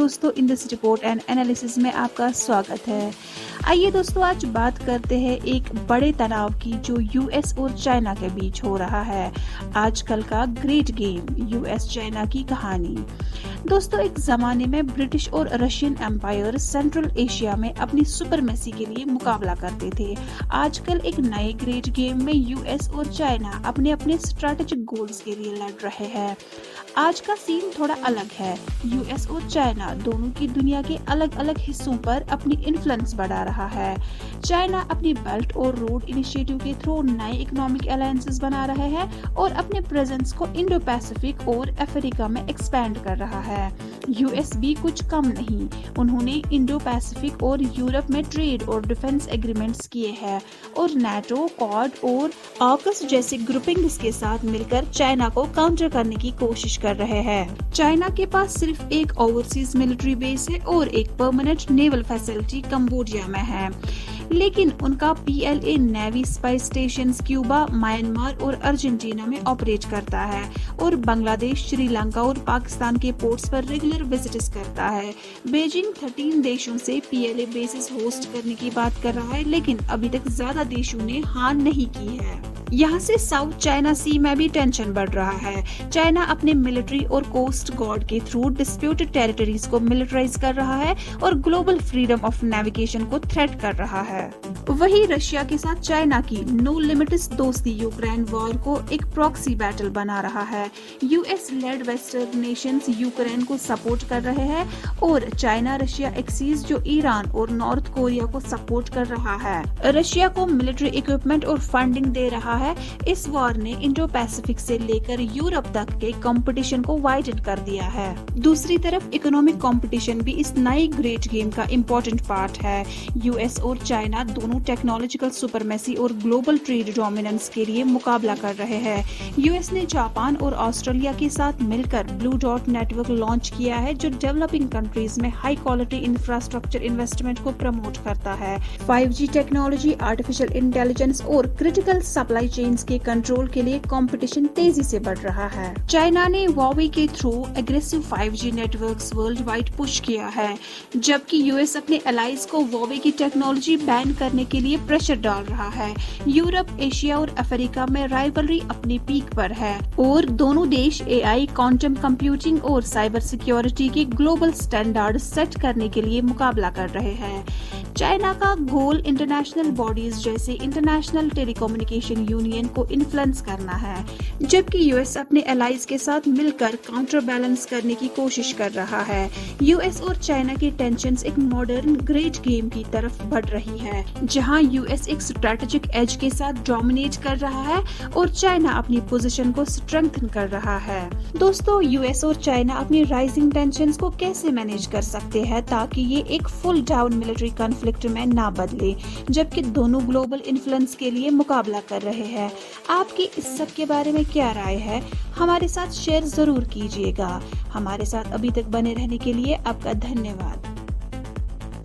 दोस्तों, in this report and analysis में आपका स्वागत है। आइए दोस्तों, आज बात करते हैं एक बड़े तनाव की जो यूएस और चाइना के बीच हो रहा है। आजकल का ग्रेट गेम, यूएस चाइना की कहानी। दोस्तों, एक जमाने में ब्रिटिश और रशियन एम्पायर सेंट्रल एशिया में अपनी सुपरमेसी के लिए मुकाबला करते थे। आजकल एक नए ग्रेट गेम में यूएस और चाइना अपने अपने स्ट्रैटेजिक गोल्स के लिए लड़ रहे हैं। आज का सीन थोड़ा अलग है। यूएस और चाइना दोनों की दुनिया के अलग अलग हिस्सों पर अपनी इन्फ्लुएंस बढ़ा रहा है। चाइना अपनी बेल्ट और रोड इनिशिएटिव के थ्रू नए इकोनॉमिक अलायंसेस बना रहे हैं और अपने प्रेजेंस को इंडो पैसिफिक और अफ्रीका में एक्सपैंड कर रहा है। यूएस भी कुछ कम नहीं, उन्होंने इंडो पैसिफिक और यूरोप में ट्रेड और डिफेंस एग्रीमेंट्स किए हैं और नाटो, क्वाड और ऑकस जैसे ग्रुपिंग्स के साथ मिलकर चाइना को काउंटर करने की कोशिश कर रहे हैं। चाइना के पास सिर्फ एक ओवरसीज मिलिट्री बेस है और एक परमानेंट नेवल फैसिलिटी कंबोडिया में है, लेकिन उनका PLA navy spy stations Cuba, Myanmar और अर्जेंटीना में ऑपरेट करता है और बांग्लादेश, श्रीलंका और पाकिस्तान के पोर्ट्स पर रेगुलर विजिट्स करता है। बीजिंग 13 देशों से पीएलए बेसिस होस्ट करने की बात कर रहा है, लेकिन अभी तक ज्यादा देशों ने हाँ नहीं की है। यहाँ से साउथ चाइना सी में भी टेंशन बढ़ रहा है। चाइना अपने मिलिट्री और कोस्ट गार्ड के थ्रू डिस्प्यूटेड टेरिटरीज को मिलिटराइज कर रहा है और ग्लोबल फ्रीडम ऑफ नेविगेशन को थ्रेट कर रहा है। वही रशिया के साथ चाइना की नो लिमिट्स दोस्ती यूक्रेन वॉर को एक प्रॉक्सी बैटल बना रहा है। US led western Nations Ukraine को सपोर्ट कर रहे हैं और चाइना रशिया एक्सिस जो ईरान और नॉर्थ कोरिया को सपोर्ट कर रहा है। रशिया को मिलिट्री इक्विपमेंट और फंडिंग दे रहा है। इस वॉर ने इंडो पैसिफिक से लेकर यूरोप तक के कंपटीशन को वाइडन कर दिया है। दूसरी तरफ इकोनॉमिक कंपटीशन भी इस नई ग्रेट गेम का इम्पोर्टेंट पार्ट है। यूएस और चाइना दोनों टेक्नोलॉजिकल सुपरमेसी और ग्लोबल ट्रेड डोमिनेंस के लिए मुकाबला कर रहे हैं। यूएस ने जापान और ऑस्ट्रेलिया के साथ मिलकर ब्लू डॉट नेटवर्क लॉन्च किया है, जो डेवलपिंग कंट्रीज में हाई क्वालिटी इंफ्रास्ट्रक्चर इन्वेस्टमेंट को प्रमोट करता है। 5G टेक्नोलॉजी, आर्टिफिशियल इंटेलिजेंस और क्रिटिकल सप्लाई चेन्स के कंट्रोल के लिए कंपटीशन तेजी से बढ़ रहा है। चाइना ने Huawei के through aggressive 5G networks world wide push किया है, जबकि यूएस अपने एलाइज को Huawei की टेक्नोलॉजी बैन करने के लिए प्रेशर डाल रहा है। यूरोप, एशिया और अफ्रीका में राइवलरी अपनी पीक पर है और दोनों देश एआई, क्वांटम कंप्यूटिंग और साइबर सिक्योरिटी के ग्लोबल स्टैंडर्ड सेट करने के लिए मुकाबला कर रहे हैं। चाइना का गोल इंटरनेशनल बॉडीज जैसे इंटरनेशनल टेलीकम्युनिकेशन यूनियन को इन्फ्लुएंस करना है, जबकि यूएस अपने एलाइज के साथ मिलकर काउंटर बैलेंस करने की कोशिश कर रहा है। यूएस और चाइना की टेंशंस एक मॉडर्न ग्रेट गेम की तरफ बढ़ रही है, जहां यूएस एक स्ट्रेटेजिक एज के साथ डोमिनेट कर रहा है और चाइना अपनी पोजीशन को स्ट्रेंथन कर रहा है। दोस्तों, यूएस और चाइना अपनी राइजिंग टेंशंस को कैसे मैनेज कर सकते हैं ताकि ये एक फुल डाउन मिलिट्री कॉन्फ्लिक्ट में ना बदले, जबकि दोनों ग्लोबल इन्फ्लुएंस के लिए मुकाबला कर रहे हैं। आपकी इस सब के बारे में क्या राय है? हमारे साथ शेयर जरूर कीजिएगा। हमारे साथ अभी तक बने रहने के लिए आपका धन्यवाद।